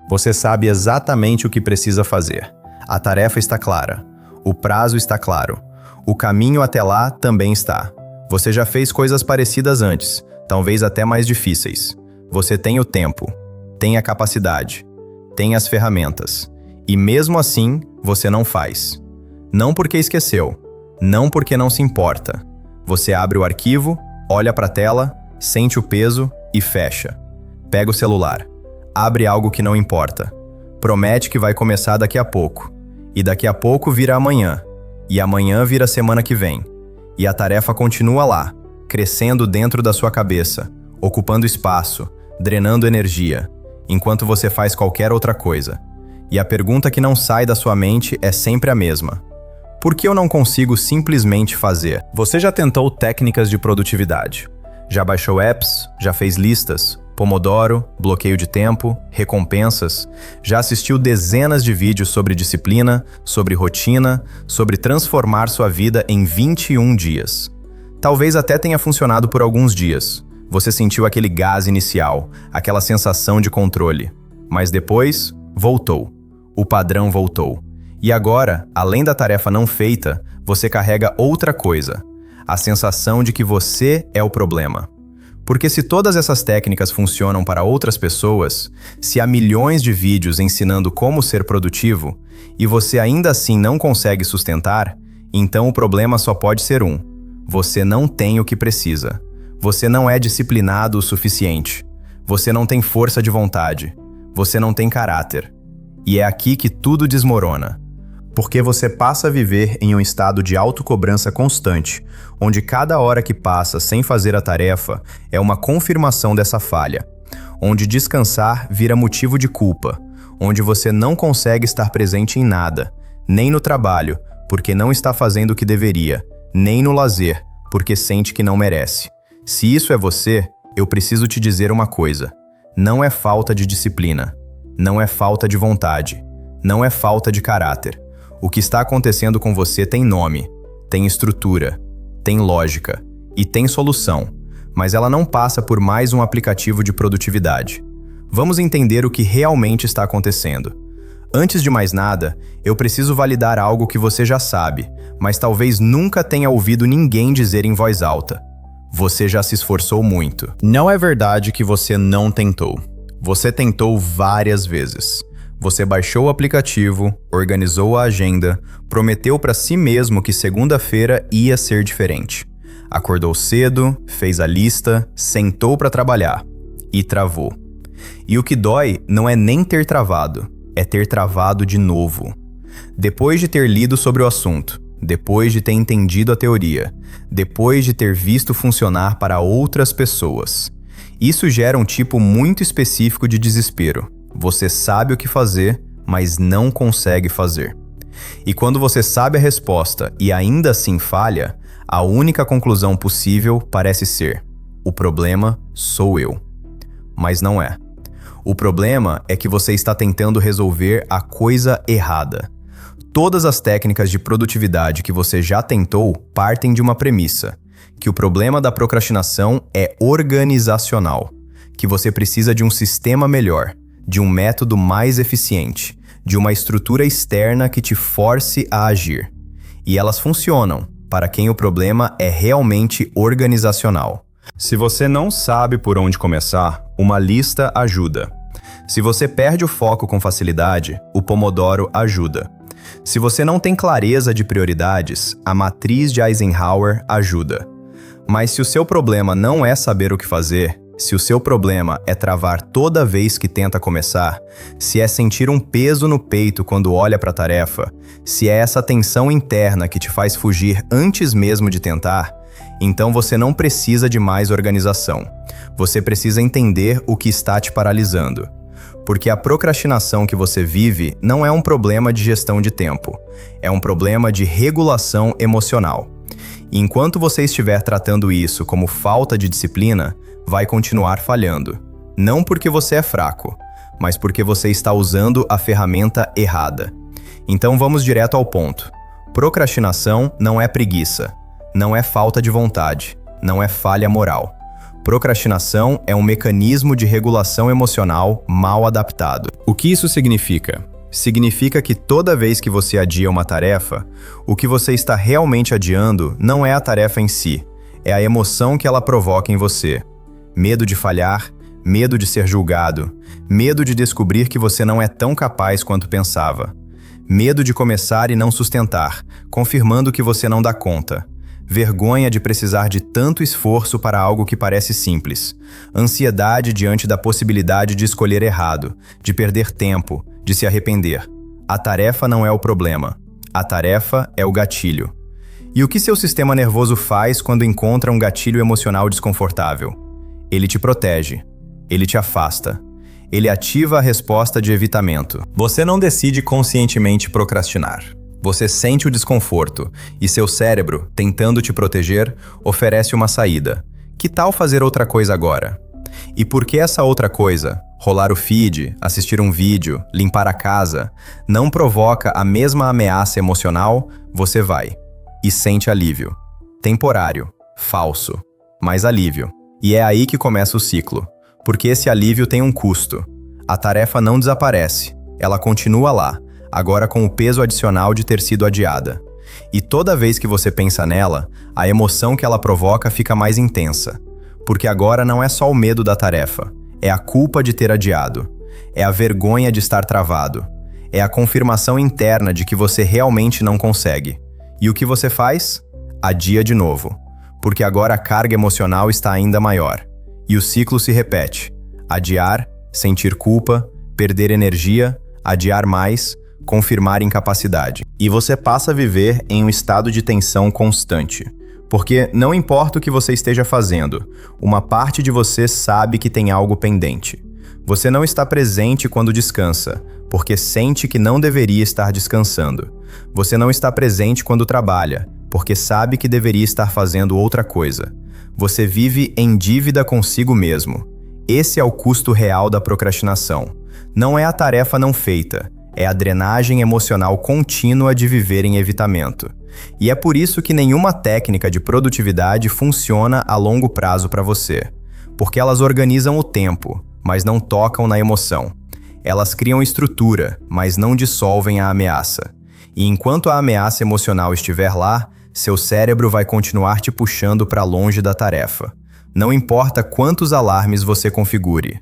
Você sabe exatamente o que precisa fazer. A tarefa está clara. O prazo está claro. O caminho até lá também está. Você já fez coisas parecidas antes, talvez até mais difíceis. Você tem o tempo, tem a capacidade, tem as ferramentas. E mesmo assim, você não faz. Não porque esqueceu, não porque não se importa. Você abre o arquivo, olha para a tela, sente o peso e fecha. Pega o celular, abre algo que não importa. Promete que vai começar daqui a pouco. E daqui a pouco vira amanhã. E amanhã vira semana que vem. E a tarefa continua lá, crescendo dentro da sua cabeça, ocupando espaço, drenando energia, enquanto você faz qualquer outra coisa. E a pergunta que não sai da sua mente é sempre a mesma. Por que eu não consigo simplesmente fazer? Você já tentou técnicas de produtividade? Já baixou apps? Já fez listas? Pomodoro, bloqueio de tempo, recompensas? Já assistiu dezenas de vídeos sobre disciplina, sobre rotina, sobre transformar sua vida em 21 dias? Talvez até tenha funcionado por alguns dias. Você sentiu aquele gás inicial, aquela sensação de controle. Mas depois, voltou. O padrão voltou. E agora, além da tarefa não feita, você carrega outra coisa: a sensação de que você é o problema. Porque se todas essas técnicas funcionam para outras pessoas, se há milhões de vídeos ensinando como ser produtivo, e você ainda assim não consegue sustentar, então o problema só pode ser um: você não tem o que precisa. Você não é disciplinado o suficiente. Você não tem força de vontade. Você não tem caráter. E é aqui que tudo desmorona. Porque você passa a viver em um estado de autocobrança constante, onde cada hora que passa sem fazer a tarefa é uma confirmação dessa falha, onde descansar vira motivo de culpa, onde você não consegue estar presente em nada, nem no trabalho, porque não está fazendo o que deveria, nem no lazer, porque sente que não merece. Se isso é você, eu preciso te dizer uma coisa: não é falta de disciplina, não é falta de vontade, não é falta de caráter. O que está acontecendo com você tem nome, tem estrutura, tem lógica e tem solução, mas ela não passa por mais um aplicativo de produtividade. Vamos entender o que realmente está acontecendo. Antes de mais nada, eu preciso validar algo que você já sabe, mas talvez nunca tenha ouvido ninguém dizer em voz alta. Você já se esforçou muito. Não é verdade que você não tentou. Você tentou várias vezes. Você baixou o aplicativo, organizou a agenda, prometeu para si mesmo que segunda-feira ia ser diferente. Acordou cedo, fez a lista, sentou para trabalhar e travou. E o que dói não é nem ter travado, é ter travado de novo. Depois de ter lido sobre o assunto, depois de ter entendido a teoria, depois de ter visto funcionar para outras pessoas. Isso gera um tipo muito específico de desespero. Você sabe o que fazer, mas não consegue fazer. E quando você sabe a resposta e ainda assim falha, a única conclusão possível parece ser: o problema sou eu. Mas não é. O problema é que você está tentando resolver a coisa errada. Todas as técnicas de produtividade que você já tentou partem de uma premissa: que o problema da procrastinação é organizacional, que você precisa de um sistema melhor, de um método mais eficiente, de uma estrutura externa que te force a agir. E elas funcionam para quem o problema é realmente organizacional. Se você não sabe por onde começar, uma lista ajuda. Se você perde o foco com facilidade, o Pomodoro ajuda. Se você não tem clareza de prioridades, a matriz de Eisenhower ajuda. Mas se o seu problema não é saber o que fazer, se o seu problema é travar toda vez que tenta começar, se é sentir um peso no peito quando olha para a tarefa, se é essa tensão interna que te faz fugir antes mesmo de tentar, então você não precisa de mais organização. Você precisa entender o que está te paralisando. Porque a procrastinação que você vive não é um problema de gestão de tempo, é um problema de regulação emocional. E enquanto você estiver tratando isso como falta de disciplina, vai continuar falhando. Não porque você é fraco, mas porque você está usando a ferramenta errada. Então vamos direto ao ponto. Procrastinação não é preguiça, não é falta de vontade, não é falha moral. Procrastinação é um mecanismo de regulação emocional mal adaptado. O que isso significa? Significa que toda vez que você adia uma tarefa, o que você está realmente adiando não é a tarefa em si, é a emoção que ela provoca em você. Medo de falhar, medo de ser julgado, medo de descobrir que você não é tão capaz quanto pensava. Medo de começar e não sustentar, confirmando que você não dá conta. Vergonha de precisar de tanto esforço para algo que parece simples. Ansiedade diante da possibilidade de escolher errado, de perder tempo, de se arrepender. A tarefa não é o problema. A tarefa é o gatilho. E o que seu sistema nervoso faz quando encontra um gatilho emocional desconfortável? Ele te protege. Ele te afasta. Ele ativa a resposta de evitamento. Você não decide conscientemente procrastinar. Você sente o desconforto e seu cérebro, tentando te proteger, oferece uma saída. Que tal fazer outra coisa agora? E por que essa outra coisa, rolar o feed, assistir um vídeo, limpar a casa, não provoca a mesma ameaça emocional, você vai. E sente alívio. Temporário, falso, mas alívio. E é aí que começa o ciclo. Porque esse alívio tem um custo. A tarefa não desaparece, ela continua lá, agora com o peso adicional de ter sido adiada. E toda vez que você pensa nela, a emoção que ela provoca fica mais intensa. Porque agora não é só o medo da tarefa, é a culpa de ter adiado, é a vergonha de estar travado, é a confirmação interna de que você realmente não consegue. E o que você faz? Adia de novo, porque agora a carga emocional está ainda maior. E o ciclo se repete. Adiar, sentir culpa, perder energia, adiar mais, confirmar incapacidade. E você passa a viver em um estado de tensão constante. Porque não importa o que você esteja fazendo, uma parte de você sabe que tem algo pendente. Você não está presente quando descansa, porque sente que não deveria estar descansando. Você não está presente quando trabalha, porque sabe que deveria estar fazendo outra coisa. Você vive em dívida consigo mesmo. Esse é o custo real da procrastinação. Não é a tarefa não feita, é a drenagem emocional contínua de viver em evitamento. E é por isso que nenhuma técnica de produtividade funciona a longo prazo para você. Porque elas organizam o tempo, mas não tocam na emoção. Elas criam estrutura, mas não dissolvem a ameaça. E enquanto a ameaça emocional estiver lá, seu cérebro vai continuar te puxando para longe da tarefa. Não importa quantos alarmes você configure.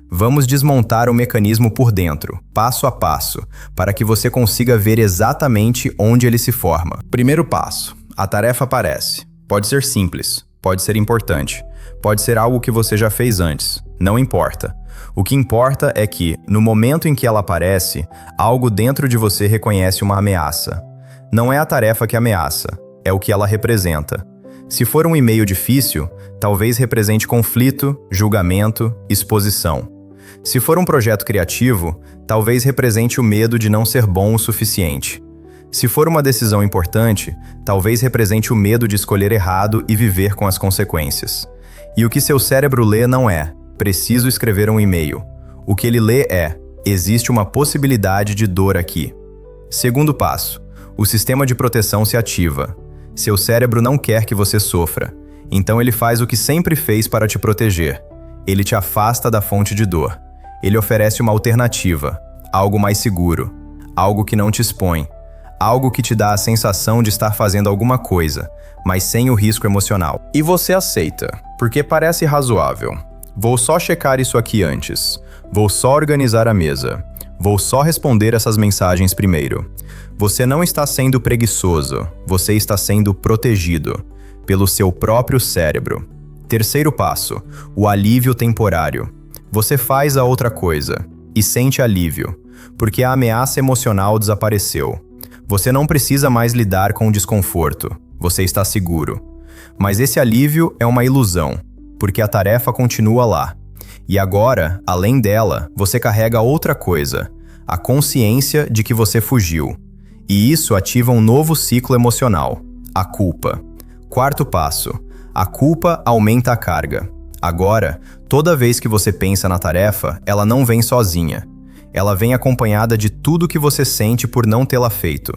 Vamos desmontar o mecanismo por dentro, passo a passo, para que você consiga ver exatamente onde ele se forma. Primeiro passo: a tarefa aparece. Pode ser simples, pode ser importante, pode ser algo que você já fez antes, não importa. O que importa é que, no momento em que ela aparece, algo dentro de você reconhece uma ameaça. Não é a tarefa que ameaça, é o que ela representa. Se for um e-mail difícil, talvez represente conflito, julgamento, exposição. Se for um projeto criativo, talvez represente o medo de não ser bom o suficiente. Se for uma decisão importante, talvez represente o medo de escolher errado e viver com as consequências. E o que seu cérebro lê não é: preciso escrever um e-mail. O que ele lê é: existe uma possibilidade de dor aqui. Segundo passo: o sistema de proteção se ativa. Seu cérebro não quer que você sofra, então ele faz o que sempre fez para te proteger. Ele te afasta da fonte de dor. Ele oferece uma alternativa, algo mais seguro, algo que não te expõe, algo que te dá a sensação de estar fazendo alguma coisa, mas sem o risco emocional. E você aceita, porque parece razoável. Vou só checar isso aqui antes. Vou só organizar a mesa. Vou só responder essas mensagens primeiro. Você não está sendo preguiçoso, você está sendo protegido pelo seu próprio cérebro. Terceiro passo: o alívio temporário. Você faz a outra coisa e sente alívio, porque a ameaça emocional desapareceu. Você não precisa mais lidar com o desconforto, você está seguro. Mas esse alívio é uma ilusão, porque a tarefa continua lá. E agora, além dela, você carrega outra coisa, a consciência de que você fugiu. E isso ativa um novo ciclo emocional, a culpa. Quarto passo: a culpa aumenta a carga. Agora, toda vez que você pensa na tarefa, ela não vem sozinha. Ela vem acompanhada de tudo que você sente por não tê-la feito.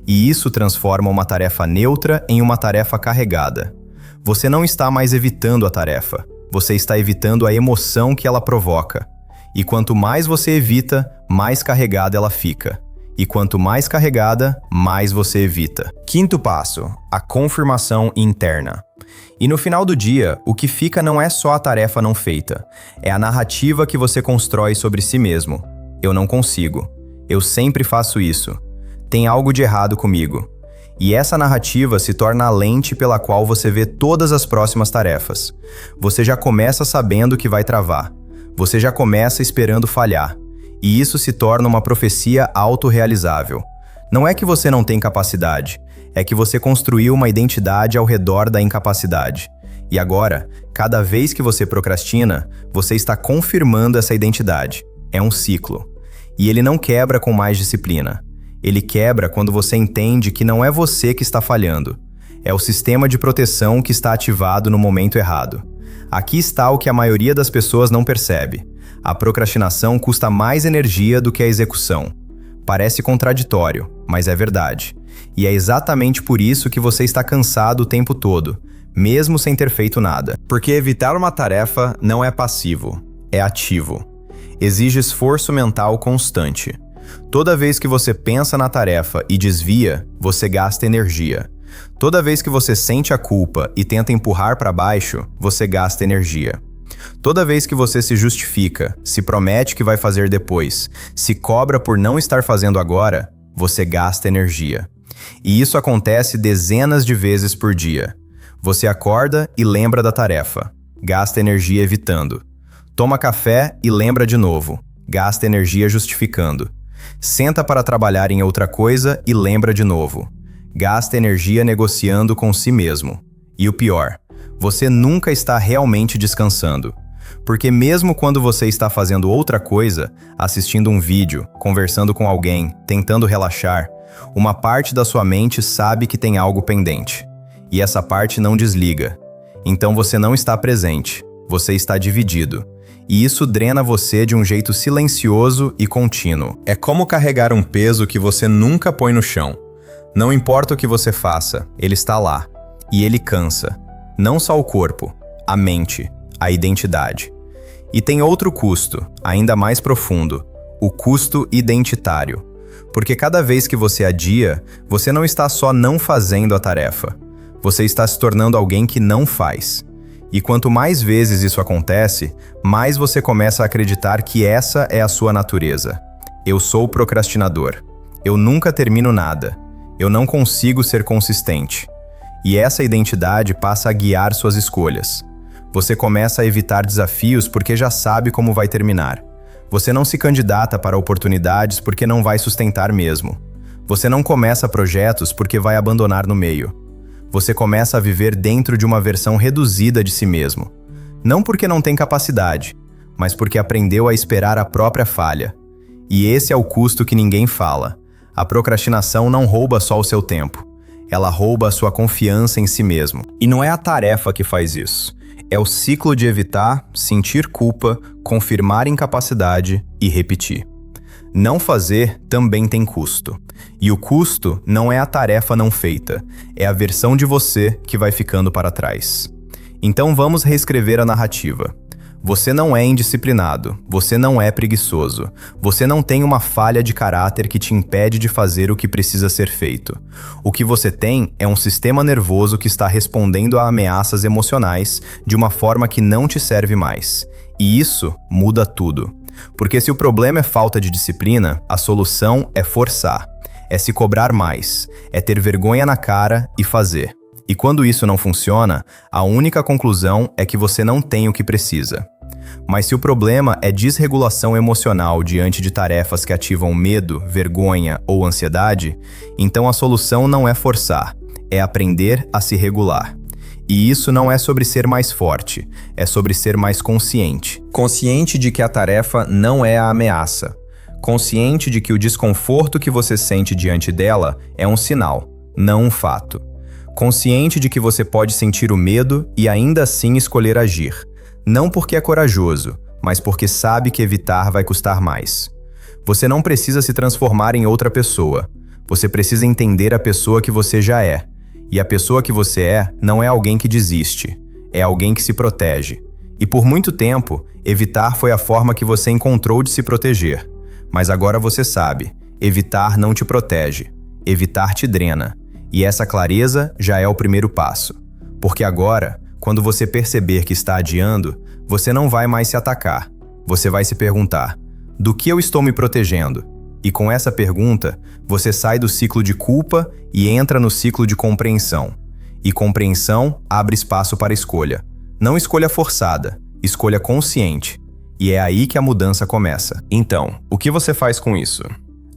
E isso transforma uma tarefa neutra em uma tarefa carregada. Você não está mais evitando a tarefa, você está evitando a emoção que ela provoca. E quanto mais você evita, mais carregada ela fica. E quanto mais carregada, mais você evita. Quinto passo: a confirmação interna. E no final do dia, o que fica não é só a tarefa não feita, é a narrativa que você constrói sobre si mesmo. Eu não consigo. Eu sempre faço isso. Tem algo de errado comigo. E essa narrativa se torna a lente pela qual você vê todas as próximas tarefas. Você já começa sabendo que vai travar. Você já começa esperando falhar. E isso se torna uma profecia autorrealizável. Não é que você não tem capacidade, é que você construiu uma identidade ao redor da incapacidade. E agora, cada vez que você procrastina, você está confirmando essa identidade. É um ciclo. E ele não quebra com mais disciplina. Ele quebra quando você entende que não é você que está falhando. É o sistema de proteção que está ativado no momento errado. Aqui está o que a maioria das pessoas não percebe. A procrastinação custa mais energia do que a execução. Parece contraditório, mas é verdade. E é exatamente por isso que você está cansado o tempo todo, mesmo sem ter feito nada. Porque evitar uma tarefa não é passivo, é ativo. Exige esforço mental constante. Toda vez que você pensa na tarefa e desvia, você gasta energia. Toda vez que você sente a culpa e tenta empurrar para baixo, você gasta energia. Toda vez que você se justifica, se promete que vai fazer depois, se cobra por não estar fazendo agora, você gasta energia. E isso acontece dezenas de vezes por dia. Você acorda e lembra da tarefa, gasta energia evitando. Toma café e lembra de novo, gasta energia justificando. Senta para trabalhar em outra coisa e lembra de novo. Gasta energia negociando com si mesmo. E o pior, você nunca está realmente descansando. Porque mesmo quando você está fazendo outra coisa, assistindo um vídeo, conversando com alguém, tentando relaxar, uma parte da sua mente sabe que tem algo pendente. E essa parte não desliga. Então você não está presente, você está dividido. E isso drena você de um jeito silencioso e contínuo. É como carregar um peso que você nunca põe no chão. Não importa o que você faça, ele está lá. E ele cansa. Não só o corpo, a mente, a identidade. E tem outro custo, ainda mais profundo, o custo identitário. Porque cada vez que você adia, você não está só não fazendo a tarefa. Você está se tornando alguém que não faz. E quanto mais vezes isso acontece, mais você começa a acreditar que essa é a sua natureza. Eu sou procrastinador. Eu nunca termino nada. Eu não consigo ser consistente. E essa identidade passa a guiar suas escolhas. Você começa a evitar desafios porque já sabe como vai terminar. Você não se candidata para oportunidades porque não vai sustentar mesmo. Você não começa projetos porque vai abandonar no meio. Você começa a viver dentro de uma versão reduzida de si mesmo. Não porque não tem capacidade, mas porque aprendeu a esperar a própria falha. E esse é o custo que ninguém fala. A procrastinação não rouba só o seu tempo. Ela rouba a sua confiança em si mesmo. E não é a tarefa que faz isso. É o ciclo de evitar, sentir culpa, confirmar incapacidade e repetir. Não fazer também tem custo. E o custo não é a tarefa não feita, é a versão de você que vai ficando para trás. Então vamos reescrever a narrativa. Você não é indisciplinado, você não é preguiçoso, você não tem uma falha de caráter que te impede de fazer o que precisa ser feito. O que você tem é um sistema nervoso que está respondendo a ameaças emocionais de uma forma que não te serve mais. E isso muda tudo. Porque se o problema é falta de disciplina, a solução é forçar, é se cobrar mais, é ter vergonha na cara e fazer. E quando isso não funciona, a única conclusão é que você não tem o que precisa. Mas se o problema é desregulação emocional diante de tarefas que ativam medo, vergonha ou ansiedade, então a solução não é forçar, é aprender a se regular. E isso não é sobre ser mais forte, é sobre ser mais consciente. Consciente de que a tarefa não é a ameaça. Consciente de que o desconforto que você sente diante dela é um sinal, não um fato. Consciente de que você pode sentir o medo e ainda assim escolher agir. Não porque é corajoso, mas porque sabe que evitar vai custar mais. Você não precisa se transformar em outra pessoa. Você precisa entender a pessoa que você já é. E a pessoa que você é não é alguém que desiste, é alguém que se protege. E por muito tempo, evitar foi a forma que você encontrou de se proteger. Mas agora você sabe, evitar não te protege, evitar te drena. E essa clareza já é o primeiro passo. Porque agora, quando você perceber que está adiando, você não vai mais se atacar. Você vai se perguntar: do que eu estou me protegendo? E com essa pergunta, você sai do ciclo de culpa e entra no ciclo de compreensão. E compreensão abre espaço para escolha. Não escolha forçada, escolha consciente. E é aí que a mudança começa. Então, o que você faz com isso?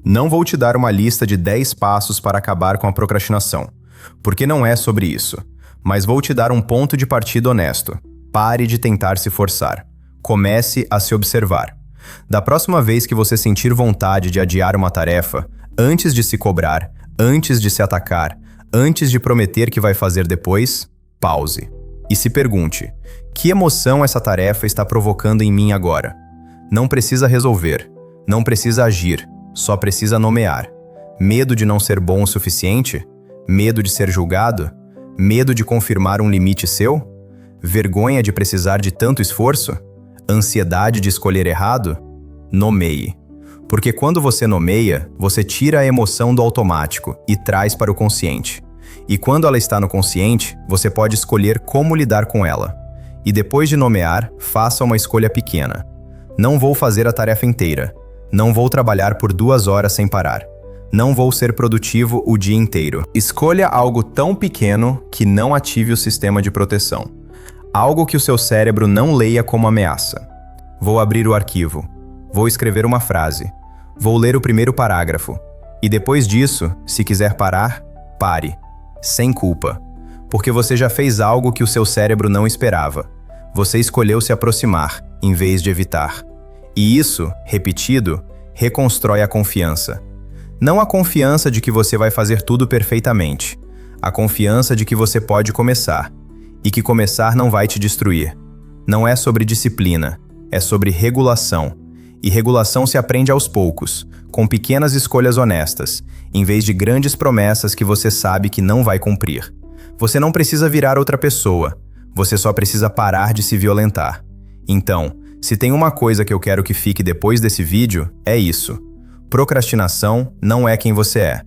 Não vou te dar uma lista de 10 passos para acabar com a procrastinação, porque não é sobre isso. Mas vou te dar um ponto de partida honesto. Pare de tentar se forçar. Comece a se observar. Da próxima vez que você sentir vontade de adiar uma tarefa, antes de se cobrar, antes de se atacar, antes de prometer que vai fazer depois, pause. E se pergunte: que emoção essa tarefa está provocando em mim agora? Não precisa resolver, não precisa agir, só precisa nomear. Medo de não ser bom o suficiente? Medo de ser julgado? Medo de confirmar um limite seu? Vergonha de precisar de tanto esforço? Ansiedade de escolher errado? Nomeie. Porque quando você nomeia, você tira a emoção do automático e traz para o consciente. E quando ela está no consciente, você pode escolher como lidar com ela. E depois de nomear, faça uma escolha pequena. Não vou fazer a tarefa inteira. Não vou trabalhar por 2 horas sem parar. Não vou ser produtivo o dia inteiro. Escolha algo tão pequeno que não ative o sistema de proteção. Algo que o seu cérebro não leia como ameaça. Vou abrir o arquivo. Vou escrever uma frase. Vou ler o primeiro parágrafo. E depois disso, se quiser parar, pare. Sem culpa. Porque você já fez algo que o seu cérebro não esperava. Você escolheu se aproximar, em vez de evitar. E isso, repetido, reconstrói a confiança. Não a confiança de que você vai fazer tudo perfeitamente. A confiança de que você pode começar. E que começar não vai te destruir. Não é sobre disciplina, é sobre regulação. E regulação se aprende aos poucos, com pequenas escolhas honestas, em vez de grandes promessas que você sabe que não vai cumprir. Você não precisa virar outra pessoa, você só precisa parar de se violentar. Então, se tem uma coisa que eu quero que fique depois desse vídeo, é isso. Procrastinação não é quem você é.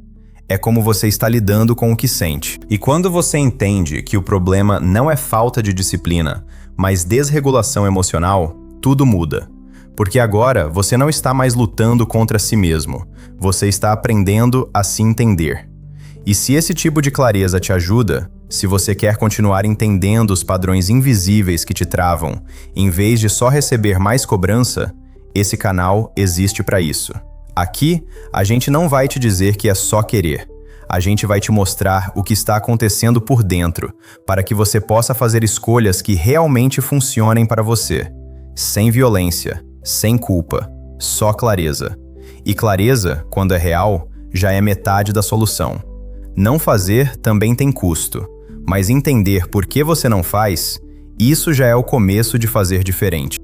É como você está lidando com o que sente. E quando você entende que o problema não é falta de disciplina, mas desregulação emocional, tudo muda. Porque agora você não está mais lutando contra si mesmo, você está aprendendo a se entender. E se esse tipo de clareza te ajuda, se você quer continuar entendendo os padrões invisíveis que te travam, em vez de só receber mais cobrança, esse canal existe para isso. Aqui, a gente não vai te dizer que é só querer. A gente vai te mostrar o que está acontecendo por dentro, para que você possa fazer escolhas que realmente funcionem para você. Sem violência, sem culpa, só clareza. E clareza, quando é real, já é metade da solução. Não fazer também tem custo, mas entender por que você não faz, isso já é o começo de fazer diferente.